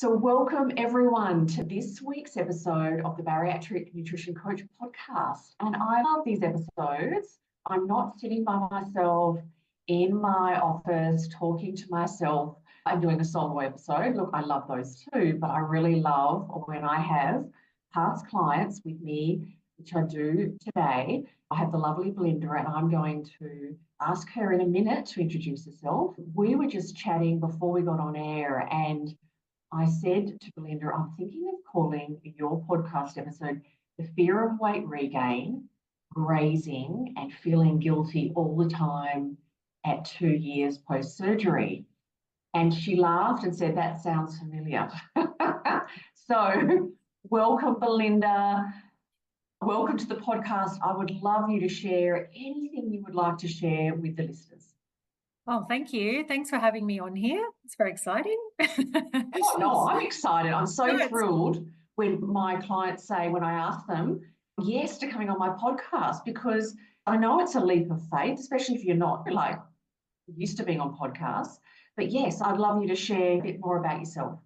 So welcome everyone to this week's episode of the Bariatric Nutrition Coach podcast. And I love these episodes. I'm not sitting by myself in my office talking to myself. I'm doing a solo episode. Look, I love those too, but I really love when I have past clients with me, which I do today. I have the lovely Belinda, and I'm going to ask her in a minute to introduce herself. We were just chatting before we got on air, and I said to Belinda, I'm thinking of calling your podcast episode The Fear of Weight Regain, Grazing and Feeling Guilty All the Time at 2 years post-surgery. And she laughed and said, that sounds familiar. So welcome, Belinda. Welcome to the podcast. I would love you to share anything you would like to share with the listeners. Oh, thank you. Thanks for having me on here. It's very exciting. Oh, no, I'm excited. I'm so thrilled when my clients say, when I ask them, yes to coming on my podcast, because I know it's a leap of faith, especially if you're not like used to being on podcasts. But yes, I'd love you to share a bit more about yourself.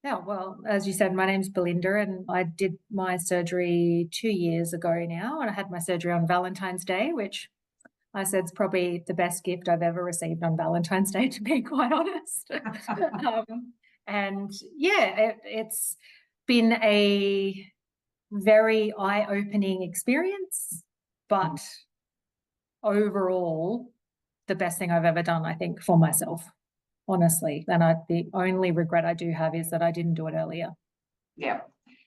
Yeah, well, as you said, my name's Belinda, and I did my surgery 2 years ago now, and I had my surgery on Valentine's Day, which I said is probably the best gift I've ever received on Valentine's Day, to be quite honest. And yeah, it's been a very eye-opening experience, but overall, the best thing I've ever done, I think, for myself, honestly. And the only regret I do have is that I didn't do it earlier. Yeah,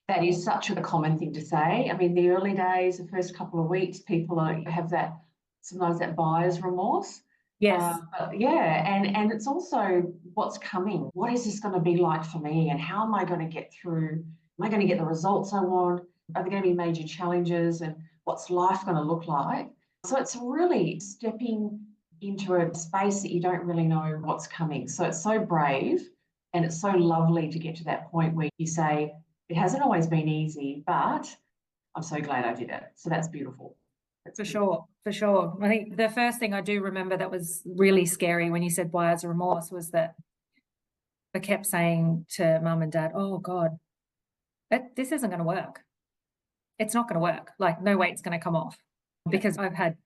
that is such a common thing to say. I mean, the early days, the first couple of weeks, people have that, sometimes that buyer's remorse. Yes. But yeah, and it's also what's coming. What is this going to be like for me, and how am I going to get through? Am I going to get the results I want? Are there going to be major challenges, and what's life going to look like? So it's really stepping into a space that you don't really know what's coming. So it's so brave, and it's so lovely to get to that point where you say, it hasn't always been easy, but I'm so glad I did it. So that's beautiful. For sure. I think the first thing I do remember that was really scary when you said buyer's remorse was that I kept saying to mum and dad, oh God, this isn't going to work. It's not going to work. Like, no weight's going to come off, because I've had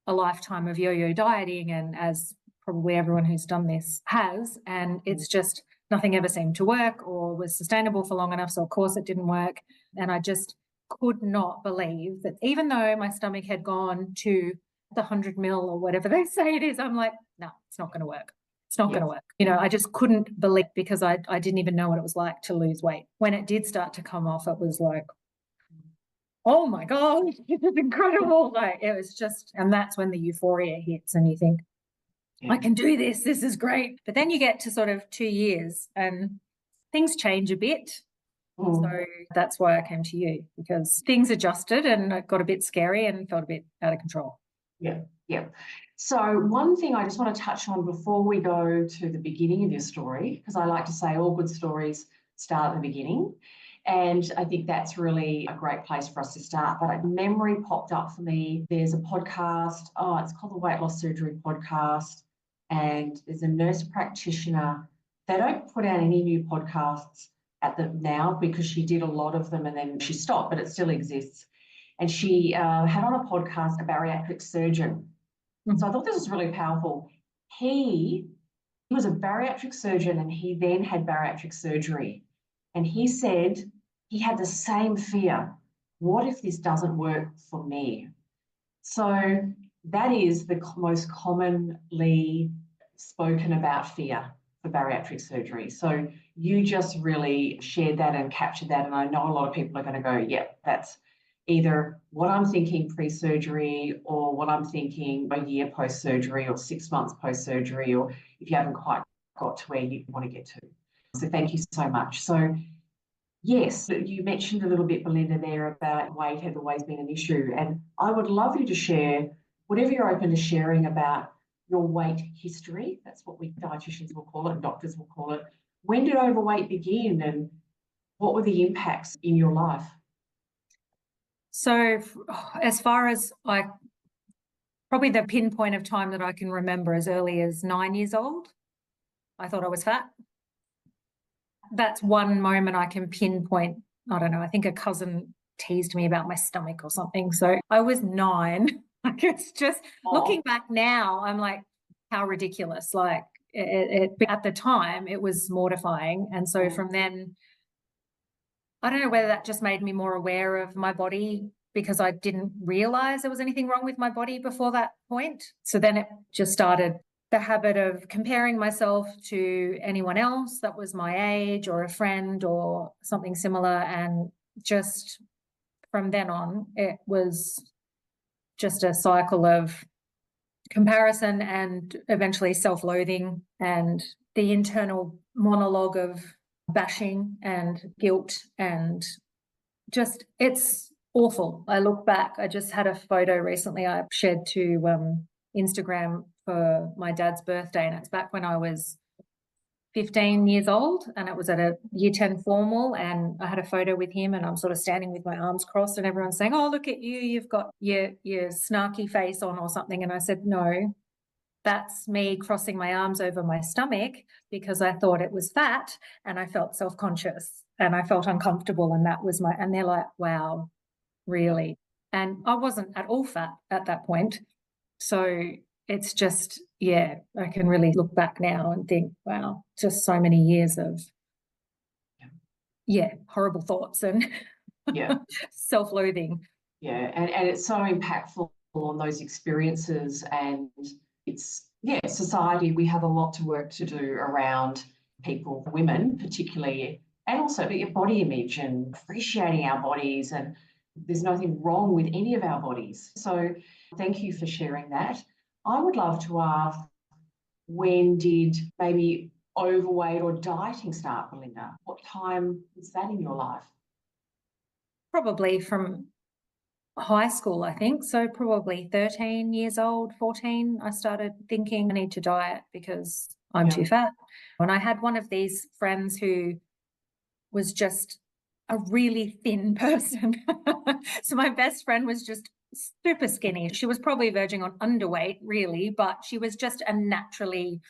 a lifetime of yo-yo dieting, and as probably everyone who's done this has, and it's just nothing ever seemed to work or was sustainable for long enough. So of course it didn't work. And I just could not believe that, even though my stomach had gone to the 100 mil or whatever they say it is, I'm like, no, it's not going to work. It's not going to work. You know, I just couldn't believe, because I didn't even know what it was like to lose weight. When it did start to come off, it was like, oh my God, this is incredible. Like, it was just, and that's when the euphoria hits and you think, I can do this. This is great. But then you get to sort of 2 years and things change a bit. So that's why I came to you, because things adjusted and it got a bit scary and felt a bit out of control. Yeah. So one thing I just want to touch on before we go to the beginning of your story, because I like to say all good stories start at the beginning. And I think that's really a great place for us to start. But a memory popped up for me. There's a podcast. It's called the Weight Loss Surgery Podcast. And there's a nurse practitioner. They don't put out any new podcasts now, because she did a lot of them and then she stopped, but it still exists. And she had on a podcast a bariatric surgeon. So I thought this was really powerful. He was a bariatric surgeon, and he then had bariatric surgery. And he said he had the same fear. What if this doesn't work for me? So that is the most commonly spoken about fear for bariatric surgery. So you just really shared that and captured that. And I know a lot of people are going to go, yeah, that's either what I'm thinking pre-surgery, or what I'm thinking a year post-surgery, or 6 months post-surgery, or if you haven't quite got to where you want to get to. So thank you so much. So yes, you mentioned a little bit, Belinda, there about weight had always been an issue. And I would love you to share whatever you're open to sharing about your weight history. That's what we dietitians will call it, and doctors will call it. When did overweight begin, and what were the impacts in your life? So as far as probably the pinpoint of time that I can remember, as early as 9 years old, I thought I was fat. that's one moment I can pinpoint. I don't know, I think a cousin teased me about my stomach or something. So I was 9. Like, it's just looking back now, I'm like, how ridiculous. Like at the time it was mortifying. And so from then, I don't know whether that just made me more aware of my body because I didn't realize there was anything wrong with my body before that point. So then it just started the habit of comparing myself to anyone else that was my age or a friend or something similar. And just from then on, it was just a cycle of comparison and eventually self-loathing and the internal monologue of bashing and guilt, and just, it's awful. I look back, I just had a photo recently I shared to Instagram for my dad's birthday, and it's back when I was 15 years old, and it was at a year 10 formal, and I had a photo with him and I'm sort of standing with my arms crossed and everyone's saying, oh, look at you, you've got your snarky face on or something. And I said, no, that's me crossing my arms over my stomach because I thought it was fat and I felt self-conscious and I felt uncomfortable, and that was and they're like, wow, really? And I wasn't at all fat at that point. So it's just, yeah, I can really look back now and think, wow, just so many years of, horrible thoughts and self-loathing. Yeah, and it's so impactful on those experiences, and it's, society, we have a lot to work to do around people, women particularly, and also your body image and appreciating our bodies, and there's nothing wrong with any of our bodies. So thank you for sharing that. I would love to ask, when did maybe overweight or dieting start, Belinda? What time was that in your life? Probably from high school, I think. So probably 13 years old, 14, I started thinking I need to diet because I'm too fat. And I had one of these friends who was just a really thin person. So my best friend was just super skinny. She was probably verging on underweight, really, but she was just a naturally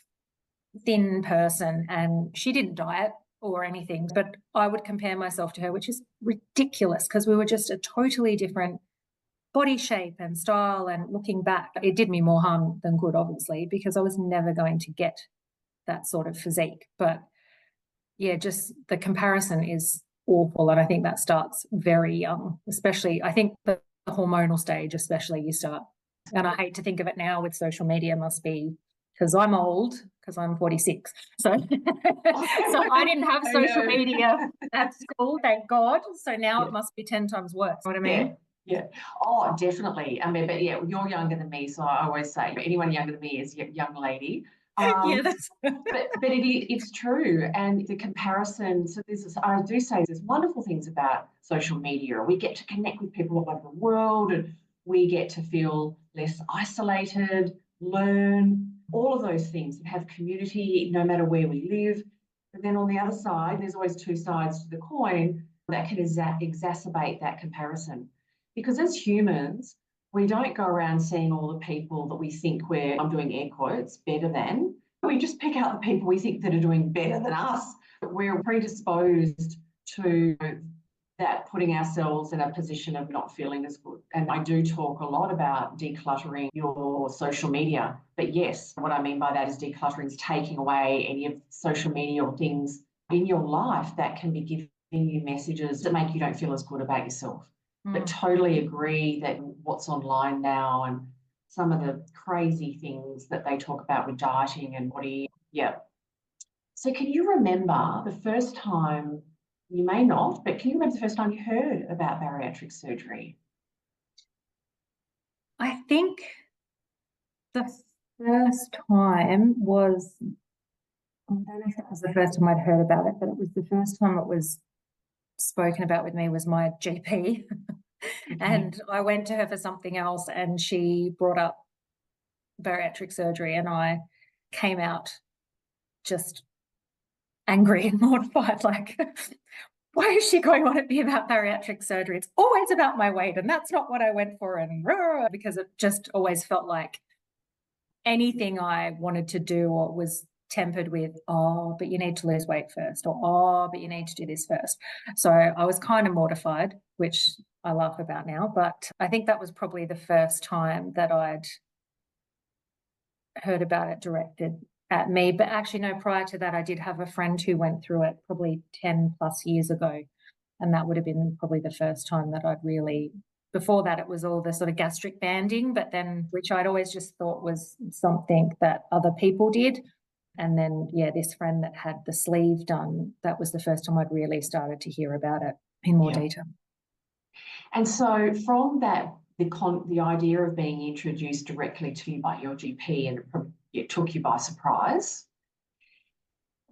thin person, and she didn't diet or anything. But I would compare myself to her, which is ridiculous because we were just a totally different body shape and style. And looking back, it did me more harm than good, obviously, because I was never going to get that sort of physique. But yeah, just the comparison is awful. And I think that starts very young, especially, I think the hormonal stage, especially, you start. And I hate to think of it now with social media, must be, because I'm old, because I'm 46. So, so I didn't have social media at school, thank God. So now it must be 10 times worse. You know what I mean? Yeah. Oh, definitely. I mean, but yeah, you're younger than me, so I always say anyone younger than me is a young lady. But it's true, and the comparison. So I do say there's wonderful things about social media. We get to connect with people all over the world, and we get to feel less isolated, learn all of those things, and have community no matter where we live. But then on the other side, there's always two sides to the coin that can exacerbate that comparison. Because as humans, we don't go around seeing all the people that we think I'm doing air quotes, better than. We just pick out the people we think that are doing better than us. We're predisposed to that, putting ourselves in a position of not feeling as good. And I do talk a lot about decluttering your social media. But yes, what I mean by that is decluttering is taking away any of social media or things in your life that can be giving you messages that make you don't feel as good about yourself. But totally agree that what's online now and some of the crazy things that they talk about with dieting and body. Yeah. So can you remember the first time, you may not, but can you remember the first time you heard about bariatric surgery? I think the first time was, I don't know if that was the first time I'd heard about it, but it was the first time it was spoken about with me was my GP. And I went to her for something else and she brought up bariatric surgery, and I came out just angry and mortified, like, why is she going on at me about bariatric surgery? It's always about my weight and that's not what I went for. And because it just always felt like anything I wanted to do or was tempered with, oh, but you need to lose weight first, or oh, but you need to do this first. So I was kind of mortified, which I laugh about now, but I think that was probably the first time that I'd heard about it directed at me. But actually, no, prior to that, I did have a friend who went through it probably 10 plus years ago. And that would have been probably the first time that I'd really, before that, it was all the sort of gastric banding, but then, which I'd always just thought was something that other people did. And then, yeah, this friend that had the sleeve done, that was the first time I'd really started to hear about it in more detail. And so from that, the idea of being introduced directly to you by your GP, and it took you by surprise,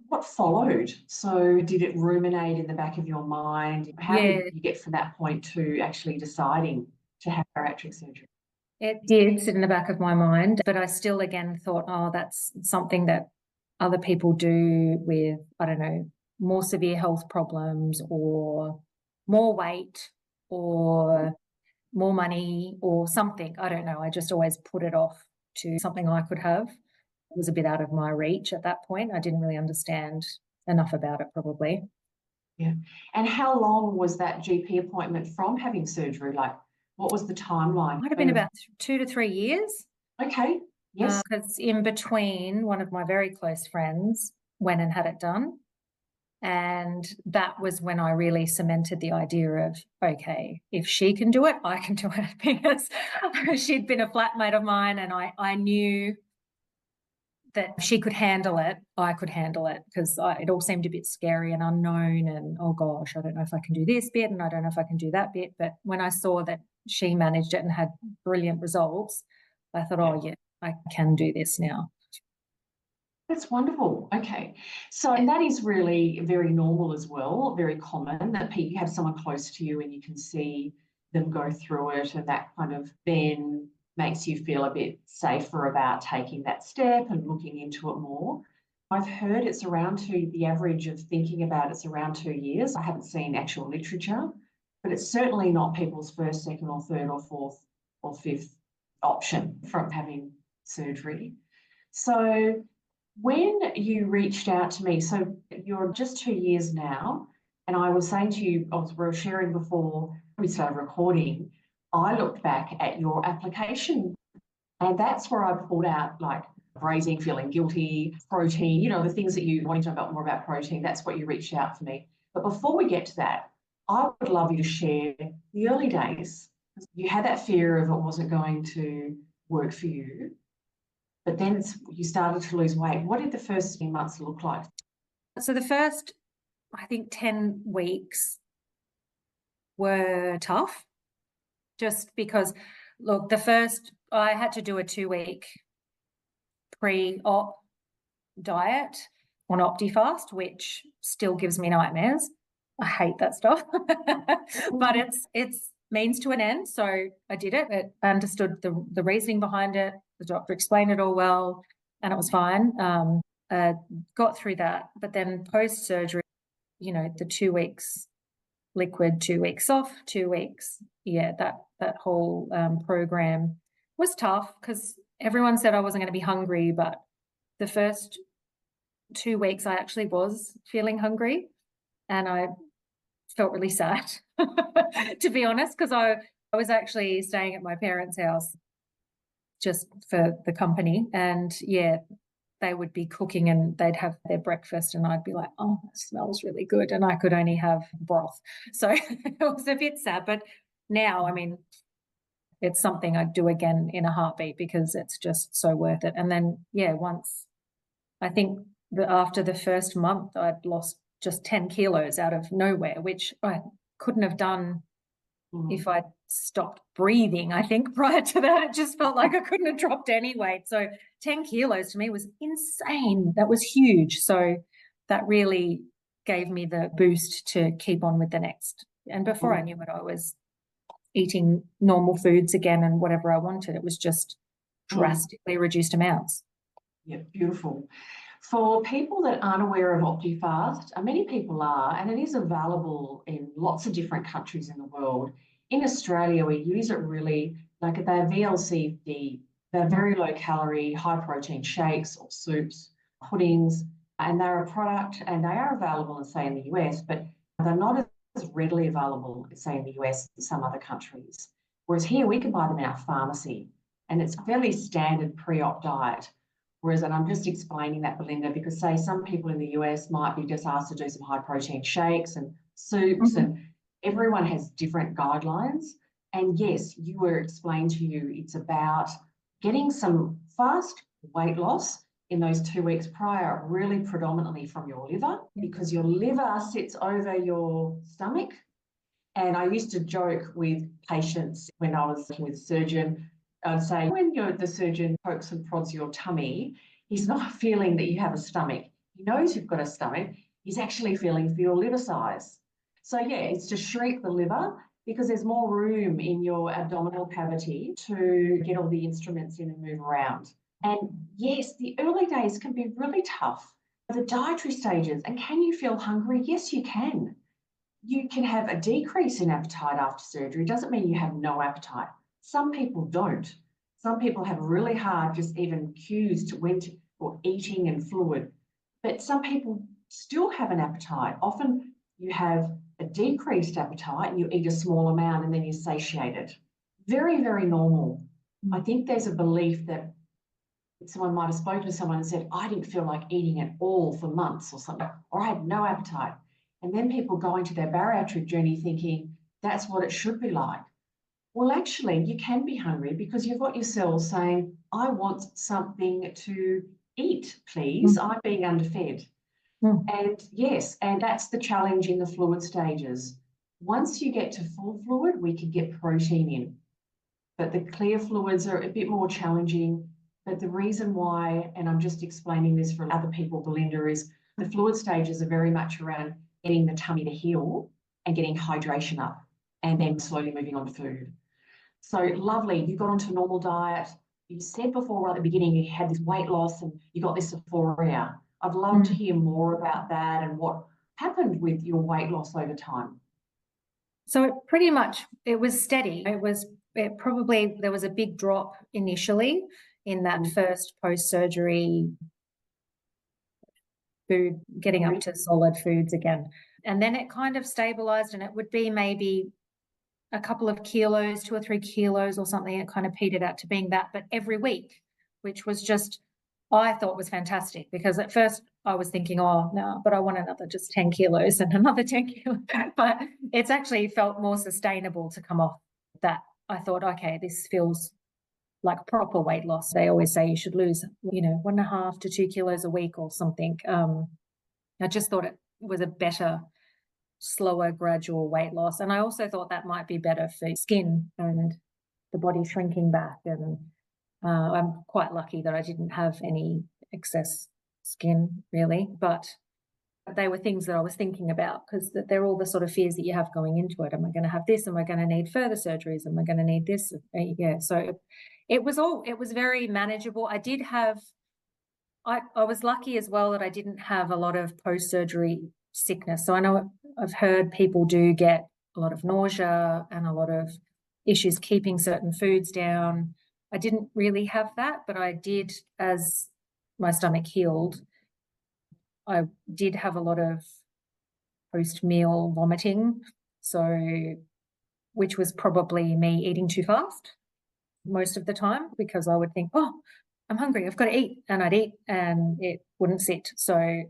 what followed? So did it ruminate in the back of your mind? How did you get from that point to actually deciding to have bariatric surgery? It did sit in the back of my mind, but I still again thought, oh, that's something that other people do with, I don't know, more severe health problems or more weight or more money or something. I don't know. I just always put it off to something I could have. It was a bit out of my reach at that point. I didn't really understand enough about it probably. Yeah. And how long was that GP appointment from having surgery? Like, what was the timeline? Might have been about 2 to 3 years. Okay. Yes. Because in between, one of my very close friends went and had it done. And that was when I really cemented the idea of, okay, if she can do it, I can do it. Because she'd been a flatmate of mine, and I knew that if she could handle it, I could handle it, because it all seemed a bit scary and unknown, and oh gosh, I don't know if I can do this bit and I don't know if I can do that bit. But when I saw that she managed it and had brilliant results, I thought, oh yeah, I can do this now. That's wonderful. Okay. So, and that is really very normal as well, very common that you have someone close to you and you can see them go through it, and that kind of then makes you feel a bit safer about taking that step and looking into it more. I've heard it's around the average of thinking about it's around 2 years. I haven't seen actual literature, but it's certainly not people's first, second or third or fourth or fifth option from having surgery. So when you reached out to me, so you're just 2 years now, and I was saying to you, we were sharing before we started recording, I looked back at your application, and that's where I pulled out like grazing, feeling guilty, protein, you know, the things that you wanting to know about more about protein, that's what you reached out for me. But before we get to that, I would love you to share the early days. You had that fear of it wasn't going to work for you, but then you started to lose weight. What did the first few months look like? So the first, I think, 10 weeks were tough, just because, look, I had to do a 2-week pre-op diet on OptiFast, which still gives me nightmares. I hate that stuff, but it's means to an end. So I did it. I understood the reasoning behind it. The doctor explained it all well, and it was fine. Got through that. But then post-surgery, you know, the 2 weeks liquid, 2 weeks off, 2 weeks. Yeah, that whole program was tough because everyone said I wasn't going to be hungry, but the first 2 weeks I actually was feeling hungry, and I felt really sad, to be honest, because I was actually staying at my parents' house just for the company, and yeah, they would be cooking and they'd have their breakfast and I'd be like, oh, that smells really good, and I could only have broth. So it was a bit sad, but now, I mean, it's something I'd do again in a heartbeat because it's just so worth it. And then, yeah, once, I think after the first month, I'd lost just 10 kilos out of nowhere, which I couldn't have done if I'd stopped breathing. I think prior to that, it just felt like I couldn't have dropped any weight. So 10 kilos to me was insane. That was huge. So that really gave me the boost to keep on with the next. And before I knew it, I was eating normal foods again and whatever I wanted. It was just drastically reduced amounts. Yeah, beautiful. For people that aren't aware of OptiFast, many people are, and it is available in lots of different countries in the world. In Australia, we use it really like they're VLCD, they're very low calorie, high protein shakes or soups puddings, and they're a product and they are available, say, in the US, but they're not as readily available, say, in the US as some other countries. Whereas here we can buy them in our pharmacy, and it's a fairly standard pre-op diet. Whereas, and I'm just explaining that, Belinda, because say some people in the US might be just asked to do some high protein shakes and soups, and everyone has different guidelines. And yes, you were explained to you, it's about getting some fast weight loss in those 2 weeks prior, really predominantly from your liver, because your liver sits over your stomach. And I used to joke with patients when I was working with a surgeon, I'd say, when the surgeon pokes and prods your tummy, he's not feeling that you have a stomach. He knows you've got a stomach. He's actually feeling for your liver size. So yeah, it's to shrink the liver because there's more room in your abdominal cavity to get all the instruments in and move around. And yes, the early days can be really tough. The dietary stages, and can you feel hungry? Yes, you can. You can have a decrease in appetite after surgery. It doesn't mean you have no appetite. Some people don't. Some people have really hard just even cues to when to, or eating and fluid. But some people still have an appetite. Often you have a decreased appetite and you eat a small amount and then you're satiated. Very, very normal. I think there's a belief that someone might have spoken to someone and said, I didn't feel like eating at all for months or something, or I had no appetite. And then people go into their bariatric journey thinking that's what it should be like. Well, actually, you can be hungry because you've got your cells saying, I want something to eat, please. I'm being underfed. And yes, and that's the challenge in the fluid stages. Once you get to full fluid, we can get protein in. But the clear fluids are a bit more challenging. But the reason why, and I'm just explaining this for other people, Belinda, is the fluid stages are very much around getting the tummy to heal and getting hydration up and then slowly moving on to food. So lovely, you got onto a normal diet. You said before right at the beginning you had this weight loss and you got this euphoria. I'd love to hear more about that and what happened with your weight loss over time. So pretty much it was steady. There was a big drop initially in that first post-surgery food, getting up to solid foods again. And then it kind of stabilized, and it would be maybe a couple of kilos, 2 or 3 kilos or something. It kind of petered out to being that, but every week, which was just, I thought was fantastic, because at first I was thinking, oh, no, but I want another just 10 kilos and another 10 kilos. But it's actually felt more sustainable to come off that. I thought, okay, this feels like proper weight loss. They always say you should lose, 1.5 to 2 kilos a week or something. I just thought it was a better, slower, gradual weight loss. And I also thought that might be better for skin and the body shrinking back. And I'm quite lucky that I didn't have any excess skin, really. But they were things that I was thinking about, because they're all the sort of fears that you have going into it. Am I going to have this? Am I going to need further surgeries? Am I going to need this? Yeah. So it was very manageable. I was lucky as well that I didn't have a lot of post-surgery sickness. So I know I've heard people do get a lot of nausea and a lot of issues keeping certain foods down. I didn't really have that, but I did, as my stomach healed, I did have a lot of post-meal vomiting, which was probably me eating too fast most of the time, because I would think, oh, I'm hungry, I've got to eat, and I'd eat and it wouldn't sit. So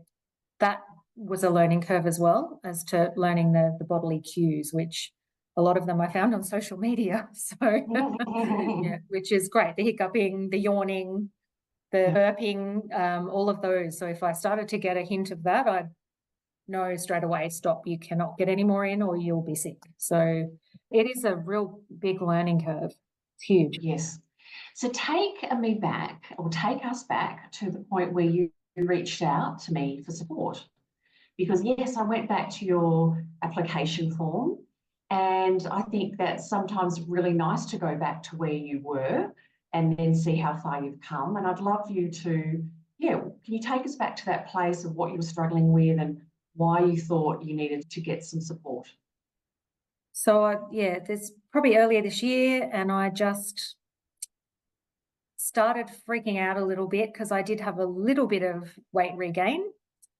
that was a learning curve as well, as to learning the bodily cues, which a lot of them I found on social media. So yeah, which is great. The hiccuping, the yawning, the burping, all of those. So if I started to get a hint of that, I'd know straight away, stop, you cannot get any more in or you'll be sick. So it is a real big learning curve. It's huge. Yes. So take us back to the point where you reached out to me for support. Because yes, I went back to your application form, and I think that's sometimes really nice to go back to where you were and then see how far you've come. And I'd love you to, can you take us back to that place of what you were struggling with and why you thought you needed to get some support? So there's probably earlier this year, and I just started freaking out a little bit because I did have a little bit of weight regain,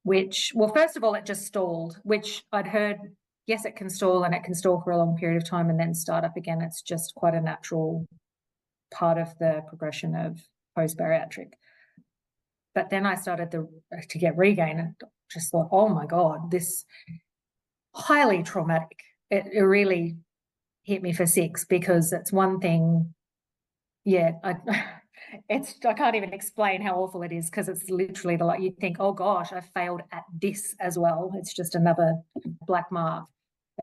which, well, first of all, it just stalled, which I'd heard, yes, it can stall and it can stall for a long period of time and then start up again. It's just quite a natural part of the progression of post-bariatric. But then I started to get regain and just thought, oh my God, this highly traumatic. It really hit me for six, because it's one thing, yeah, I can't even explain how awful it is, because it's literally you think, oh gosh, I failed at this as well. It's just another black mark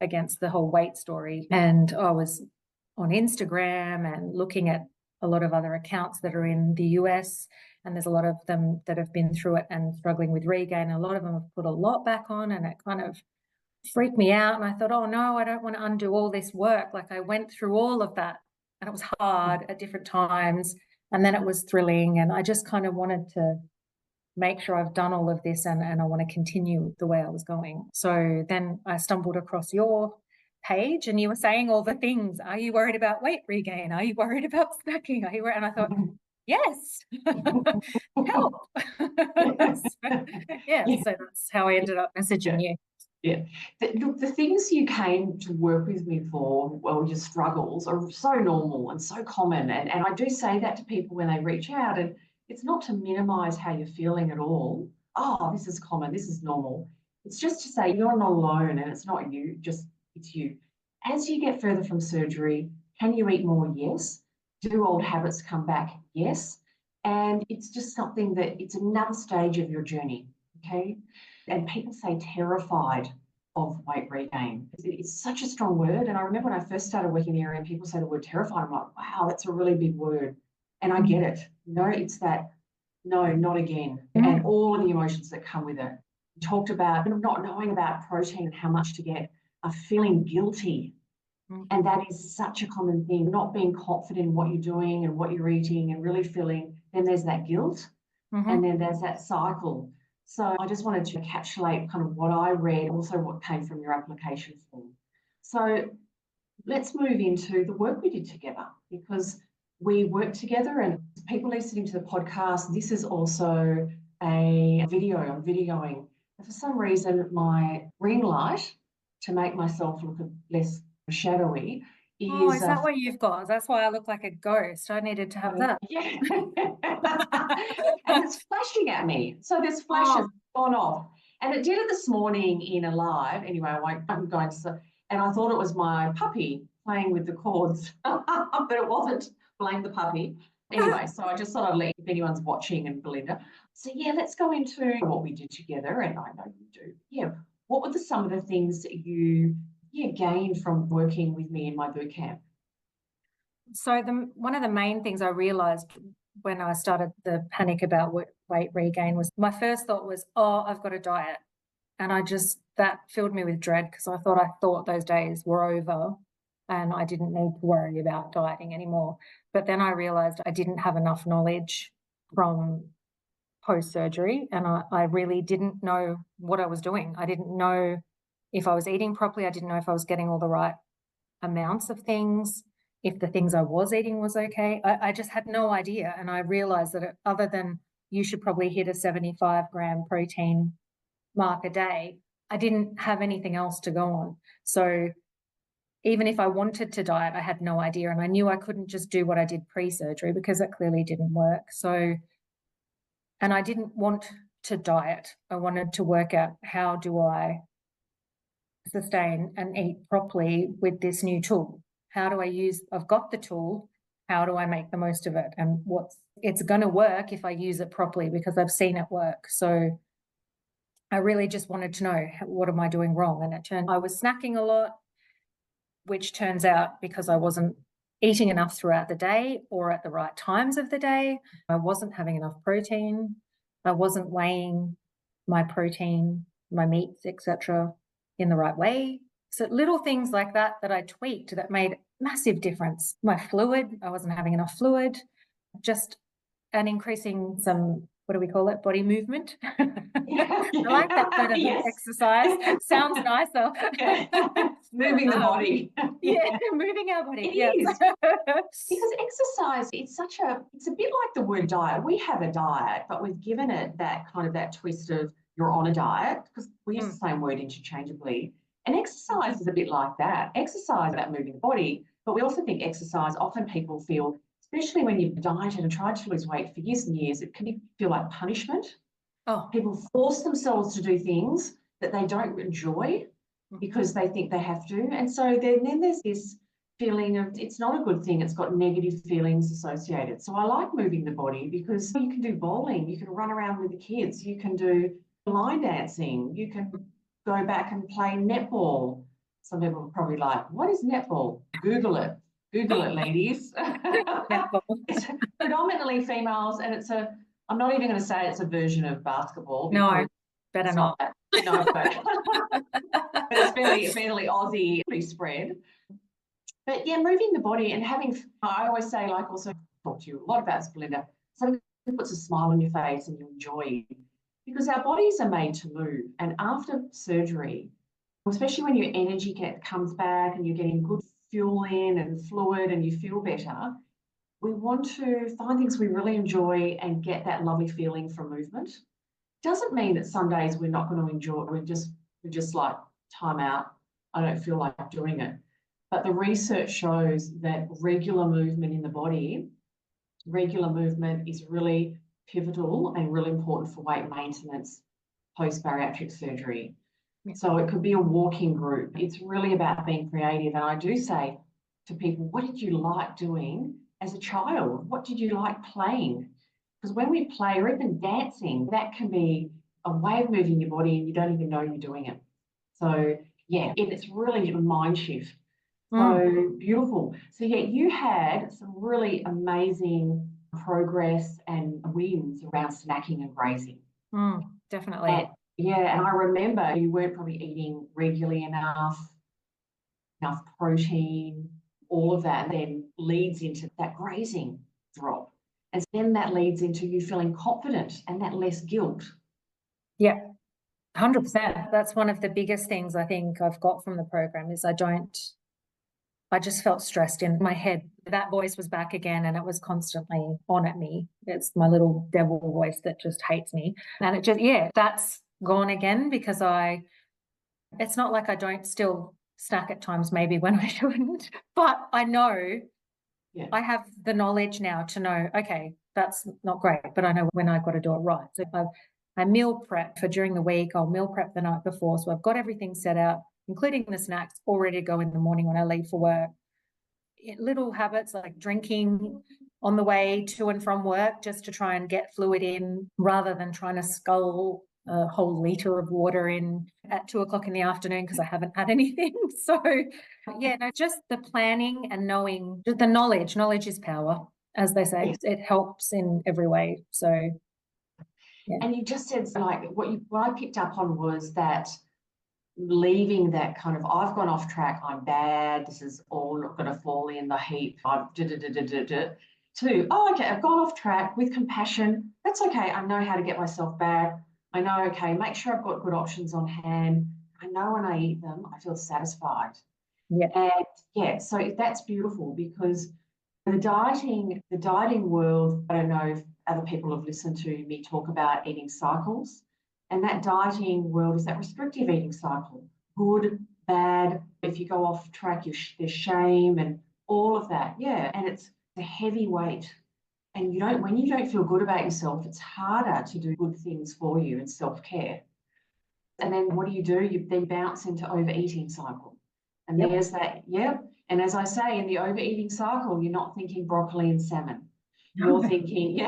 against the whole weight story. And I was on Instagram and looking at a lot of other accounts that are in the US, and there's a lot of them that have been through it and struggling with regain. A lot of them have put a lot back on, and it kind of freaked me out. And I thought, oh no, I don't want to undo all this work. Like, I went through all of that, and it was hard at different times, and then it was thrilling, and I just kind of wanted to make sure I've done all of this, and I want to continue the way I was going. So then I stumbled across your page, and you were saying all the things. Are you worried about weight regain? Are you worried about snacking? Are you worried? And I thought, yes, help. So that's how I ended up messaging you. Yeah. Look, the things you came to work with me for, well, your struggles are so normal and so common. And I do say that to people when they reach out, and it's not to minimize how you're feeling at all. Oh, this is common, this is normal. It's just to say you're not alone, and it's not you, just it's you. As you get further from surgery, can you eat more? Yes. Do old habits come back? Yes. And it's just something that it's another stage of your journey, okay? And people say terrified of weight regain. It's such a strong word. And I remember when I first started working in the area and people say the word terrified, I'm like, wow, that's a really big word. And I get it. It's that, no, not again. And all of the emotions that come with it. We talked about not knowing about protein and how much to get, feeling guilty. And that is such a common thing, not being confident in what you're doing and what you're eating, and really feeling, then there's that guilt, and then there's that cycle. So I just wanted to encapsulate kind of what I read, also what came from your application form. So let's move into the work we did together, because we worked together, and people listening to the podcast, this is also a video. I'm videoing. And for some reason, my ring light, to make myself look less shadowy, is... Oh, is that what you've got? That's why I look like a ghost. I needed to have that. Yeah. And it's flashing at me. So there's flashes gone off. And it did it this morning in a live. Anyway, I'm going to... And I thought it was my puppy playing with the cords, but it wasn't. Blame the puppy. Anyway, so I just thought I'd let, if anyone's watching, and Belinda. So yeah, let's go into what we did together. And I know you do. Yeah. What were some of the things that you gained from working with me in my boot camp? So one of the main things I realised when I started the panic about weight regain was, my first thought was, oh, I've got a diet. And that filled me with dread, because I thought those days were over and I didn't need to worry about dieting anymore. But then I realised I didn't have enough knowledge from post-surgery, and I really didn't know what I was doing. I didn't know if I was eating properly. I didn't know if I was getting all the right amounts of things, if the things I was eating was okay. I just had no idea. And I realized that other than you should probably hit a 75-gram protein mark a day, I didn't have anything else to go on. So even if I wanted to diet, I had no idea. And I knew I couldn't just do what I did pre-surgery, because it clearly didn't work. And I didn't want to diet. I wanted to work out, how do I sustain and eat properly with this new tool? How do I I've got the tool, how do I make the most of it? And it's going to work if I use it properly, because I've seen it work. So I really just wanted to know, what am I doing wrong? And I was snacking a lot, which turns out because I wasn't eating enough throughout the day or at the right times of the day. I wasn't having enough protein. I wasn't weighing my protein, my meats, etc., in the right way. So little things like that I tweaked that made massive difference. My fluid, I wasn't having enough fluid, and increasing some, what do we call it? Body movement. I like that better than exercise. Sounds nicer. Moving the body. Yeah, moving our body. It Yes. is. Because exercise, it's a bit like the word diet. We have a diet, but we've given it that twist of you're on a diet, because we use the same word interchangeably. And exercise is a bit like that. Exercise is about moving the body, but we also think exercise, often people feel, especially when you've dieted and tried to lose weight for years and years, it can feel like punishment. Oh. People force themselves to do things that they don't enjoy because they think they have to. And so then there's this feeling of it's not a good thing. It's got negative feelings associated. So I like moving the body because you can do bowling, you can run around with the kids, you can do line dancing, you can go back and play netball. Some people are probably like, what is netball? Google it, ladies. It's predominantly females, and I'm not even going to say it's a version of basketball. No, better not. No, but it's fairly Aussie spread. But yeah, moving the body and I always say, like, also talk to you a lot about this, Belinda, something that puts a smile on your face and you enjoy it. Because our bodies are made to move. And after surgery, especially when your energy comes back and you're getting good fuel in and fluid and you feel better, we want to find things we really enjoy and get that lovely feeling from movement. Doesn't mean that some days we're not going to enjoy it. We're just like, time out. I don't feel like doing it. But the research shows that regular movement in the body, regular movement is really pivotal and really important for weight maintenance post-bariatric surgery. Yeah. So it could be a walking group. It's really about being creative. And I do say to people, what did you like doing as a child? What did you like playing? Because when we play, or even dancing, that can be a way of moving your body and you don't even know you're doing it. So yeah, it's really a mind shift. So beautiful. So yeah, you had some really amazing progress and wins around snacking and grazing. Definitely. And I remember you weren't probably eating regularly enough protein, all of that, and then leads into that grazing drop. And then that leads into you feeling confident and that less guilt. Yeah, 100%. That's one of the biggest things I think I've got from the program is I just felt stressed in my head. That voice was back again and it was constantly on at me. It's my little devil voice that just hates me. And that's gone again because it's not like I don't still snack at times maybe when I shouldn't, but I know I have the knowledge now to know, okay, that's not great, but I know when I've got to do it right. So if I meal prep for during the week, I'll meal prep the night before. So I've got everything set out, including the snacks, all ready to go in the morning when I leave for work. Little habits like drinking on the way to and from work just to try and get fluid in rather than trying to scull a whole litre of water in at 2:00 in the afternoon because I haven't had anything. So just the planning and knowing the knowledge is power, as they say. It helps in every way. So yeah. And you just said, like, what I picked up on was that leaving that kind of, I've gone off track, I'm bad, this is all going to fall in the heap, to, oh, okay, I've gone off track with compassion. That's okay. I know how to get myself back. I know, okay, make sure I've got good options on hand. I know when I eat them, I feel satisfied. Yeah. And so that's beautiful because the dieting world, I don't know if other people have listened to me talk about eating cycles. And that dieting world is that restrictive eating cycle. Good, bad. If you go off track, there's shame and all of that. Yeah, and it's a heavy weight. And when you don't feel good about yourself, it's harder to do good things for you and self-care. And then what do? You then bounce into overeating cycle. And there's that, And as I say, in the overeating cycle, you're not thinking broccoli and salmon. You're thinking,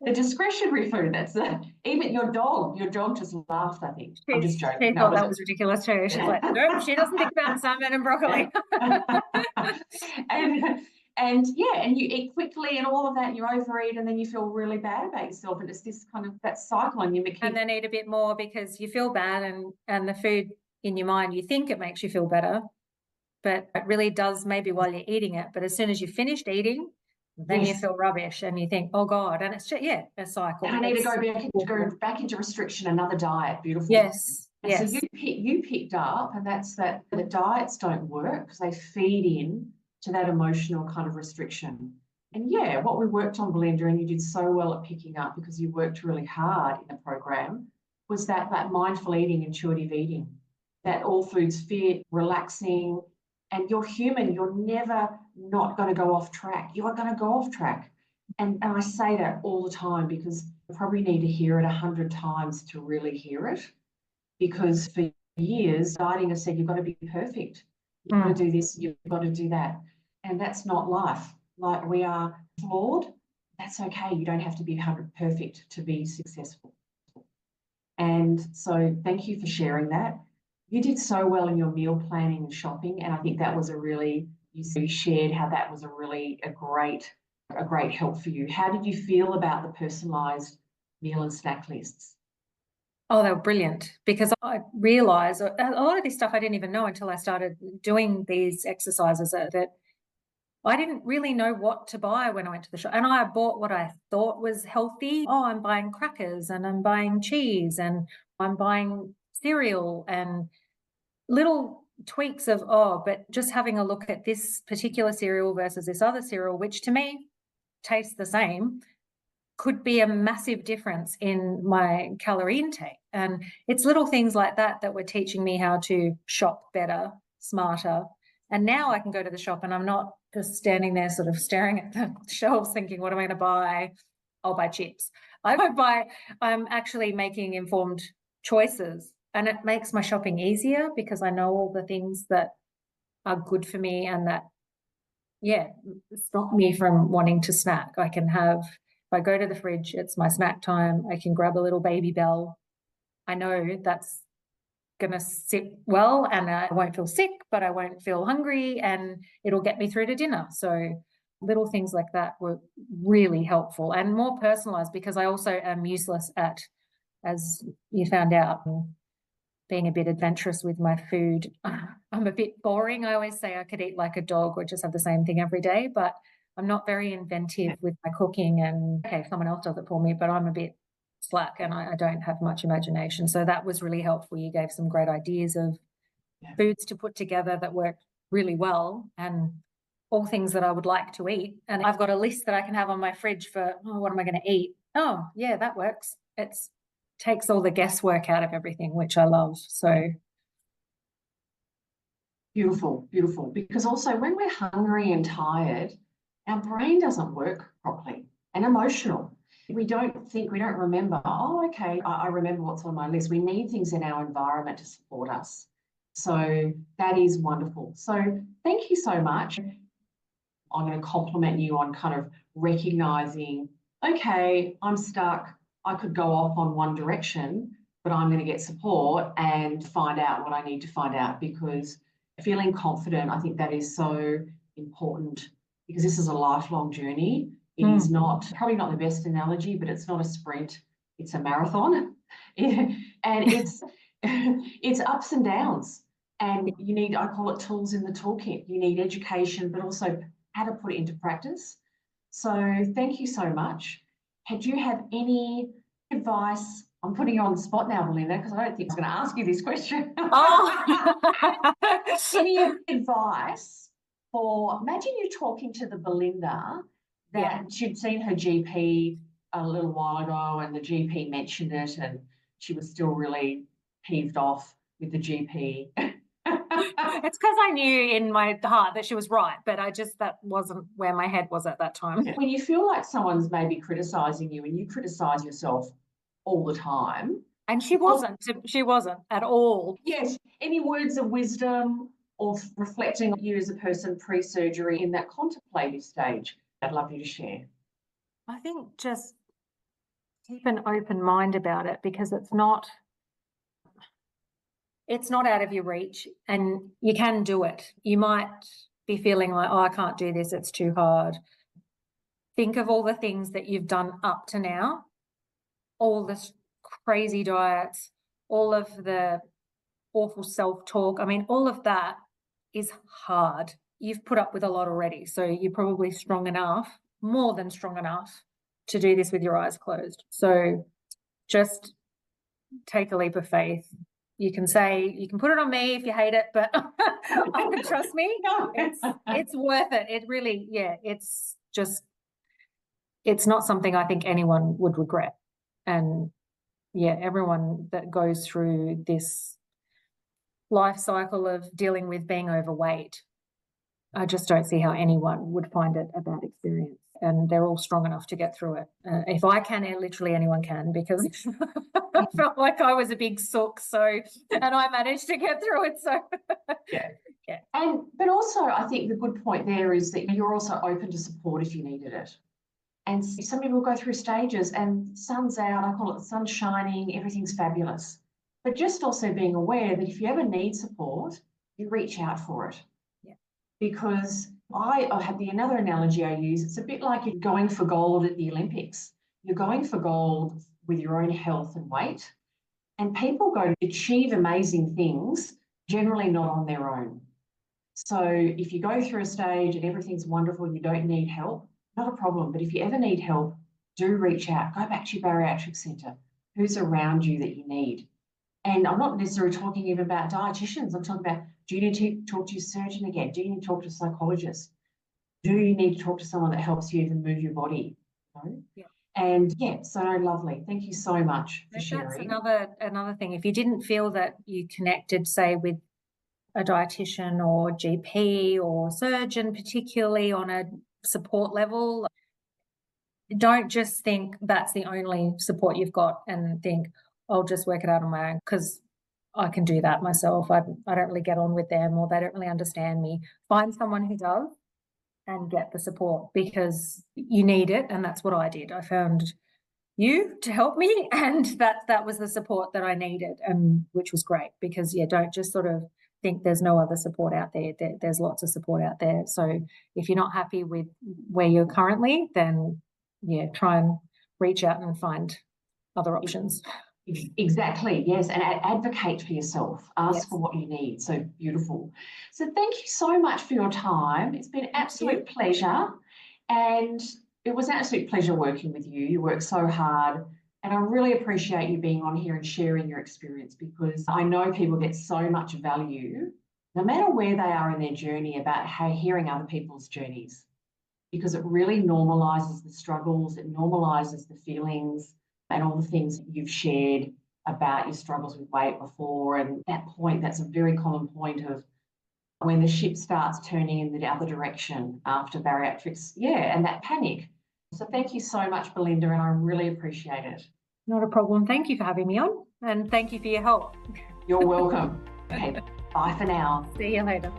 the discretionary food. That's even your dog just laughed, I think. I'm just joking. She thought that was ridiculous too. She's like, nope, she doesn't think about salmon and broccoli. and you eat quickly and all of that, and you overeat, and then you feel really bad about yourself. And it's this kind of that cycle, and and then eat a bit more because you feel bad, and the food in your mind, you think it makes you feel better, but it really does maybe while you're eating it. But as soon as you've finished eating, then you feel rubbish and you think, oh God, and it's just, a cycle. And I need to go back into restriction, another diet. Beautiful. Yes. And so Yes. you picked up, and that's that the diets don't work because they feed in to that emotional kind of restriction. And yeah, what we worked on, Belinda, and you did so well at picking up because you worked really hard in the program, was that mindful eating, intuitive eating, that all foods fit, relaxing, and you're human. You're never not going to go off track. You are going to go off track. And I say that all the time because you probably need to hear it 100 times to really hear it. Because for years, dieting has said you've got to be perfect. You've got to do this, you've got to do that. And that's not life. Like, we are flawed. That's okay. You don't have to be 100 perfect to be successful. And so thank you for sharing that. You did so well in your meal planning and shopping. And I think that was you shared how that was a great help for you. How did you feel about the personalized meal and snack lists? Oh, they were brilliant, because I realized a lot of this stuff I didn't even know until I started doing these exercises, that I didn't really know what to buy when I went to the shop. And I bought what I thought was healthy. Oh, I'm buying crackers and I'm buying cheese and I'm buying cereal and little tweaks of, but just having a look at this particular cereal versus this other cereal, which to me tastes the same, could be a massive difference in my calorie intake. And it's little things like that that were teaching me how to shop better, smarter. And now I can go to the shop and I'm not just standing there sort of staring at the shelves thinking, what am I going to buy? I'll buy chips. I'm actually making informed choices, and it makes my shopping easier because I know all the things that are good for me and that, stop me from wanting to snack. I can have, if I go to the fridge, it's my snack time. I can grab a little Baby Bell. I know that's going to sit well and I won't feel sick, but I won't feel hungry, and it'll get me through to dinner. So little things like that were really helpful and more personalized, because I also am useless at, as you found out, being a bit adventurous with my food. I'm a bit boring. I always say I could eat like a dog or just have the same thing every day, but I'm not very inventive with my cooking. And okay, someone else does it for me, but I'm a bit slack and I don't have much imagination. So that was really helpful. You gave some great ideas of foods to put together that work really well, and all things that I would like to eat. And I've got a list that I can have on my fridge for, what am I going to eat? Oh, yeah, that works. It's takes all the guesswork out of everything, which I love. So beautiful, beautiful. Because also when we're hungry and tired, our brain doesn't work properly, and emotional. We don't remember, okay, I remember what's on my list. We need things in our environment to support us. So that is wonderful. So thank you so much. I'm going to compliment you on kind of recognizing, okay, I'm stuck. I could go off on one direction, but I'm going to get support and find out what I need to find out, because feeling confident, I think that is so important, because this is a lifelong journey. It is probably not the best analogy, but it's not a sprint, it's a marathon. And it's ups and downs. And you need, I call it tools in the toolkit. You need education, but also how to put it into practice. So thank you so much. Had you have any advice? I'm putting you on the spot now, Belinda, because I don't think I was going to ask you this question. Any advice for, imagine you talking to the Belinda that she'd seen her GP a little while ago and the GP mentioned it and she was still really peeved off with the GP. It's because I knew in my heart that she was right, but that wasn't where my head was at that time. When you feel like someone's maybe criticising you and you criticise yourself all the time. And she wasn't at all. Yes. Any words of wisdom or reflecting on you as a person pre-surgery in that contemplative stage, I'd love you to share. I think just keep an open mind about it, because it's not out of your reach and you can do it. You might be feeling like, I can't do this, it's too hard. Think of all the things that you've done up to now, all the crazy diets, all of the awful self-talk. I mean, all of that is hard. You've put up with a lot already, so you're probably strong enough, more than strong enough, to do this with your eyes closed. So just take a leap of faith. You can put it on me if you hate it, but trust me, it's worth it. It really, it's not something I think anyone would regret. And everyone that goes through this life cycle of dealing with being overweight, I just don't see how anyone would find it a bad experience. And they're all strong enough to get through it. If I can, literally anyone can, because I felt like I was a big sook. And I managed to get through it. So yeah. But also, I think the good point there is that you're also open to support if you needed it. And some people go through stages and the sun's out, I call it the sun's shining, everything's fabulous. But just also being aware that if you ever need support, you reach out for it. Yeah. Because I have another analogy I use, it's a bit like you're going for gold at the Olympics. You're going for gold with your own health and weight. And people go to achieve amazing things, generally not on their own. So if you go through a stage and everything's wonderful, you don't need help, not a problem. But if you ever need help, do reach out. Go back to your bariatric centre. Who's around you that you need? And I'm not necessarily talking even about dietitians. I'm talking about, do you need to talk to your surgeon again? Do you need to talk to a psychologist? Do you need to talk to someone that helps you even move your body? You know? Yeah. And so lovely. Thank you so much for sharing. That's another thing. If you didn't feel that you connected, say, with a dietitian or GP or surgeon, particularly on a support level, don't just think that's the only support you've got and think, I'll just work it out on my own because I can do that myself. I don't really get on with them, or they don't really understand me. Find someone who does and get the support, because you need it. And that's what I did. I found you to help me, and that was the support that I needed, and which was great, because don't just sort of think there's no other support out there. There's lots of support out there. So if you're not happy with where you're currently, then try and reach out and find other options. Exactly, yes, and advocate for yourself. Ask for what you need. So beautiful. So thank you so much for your time. It's been an absolute pleasure, and it was an absolute pleasure working with you. You work so hard, and I really appreciate you being on here and sharing your experience, because I know people get so much value, no matter where they are in their journey, about hearing other people's journeys, because it really normalises the struggles, it normalises the feelings and all the things that you've shared about your struggles with weight before. And that's a very common point of when the ship starts turning in the other direction after bariatrics, and that panic. So thank you so much, Belinda, and I really appreciate it. Not a problem. Thank you for having me on, and thank you for your help. You're welcome. Okay, bye for now. See you later.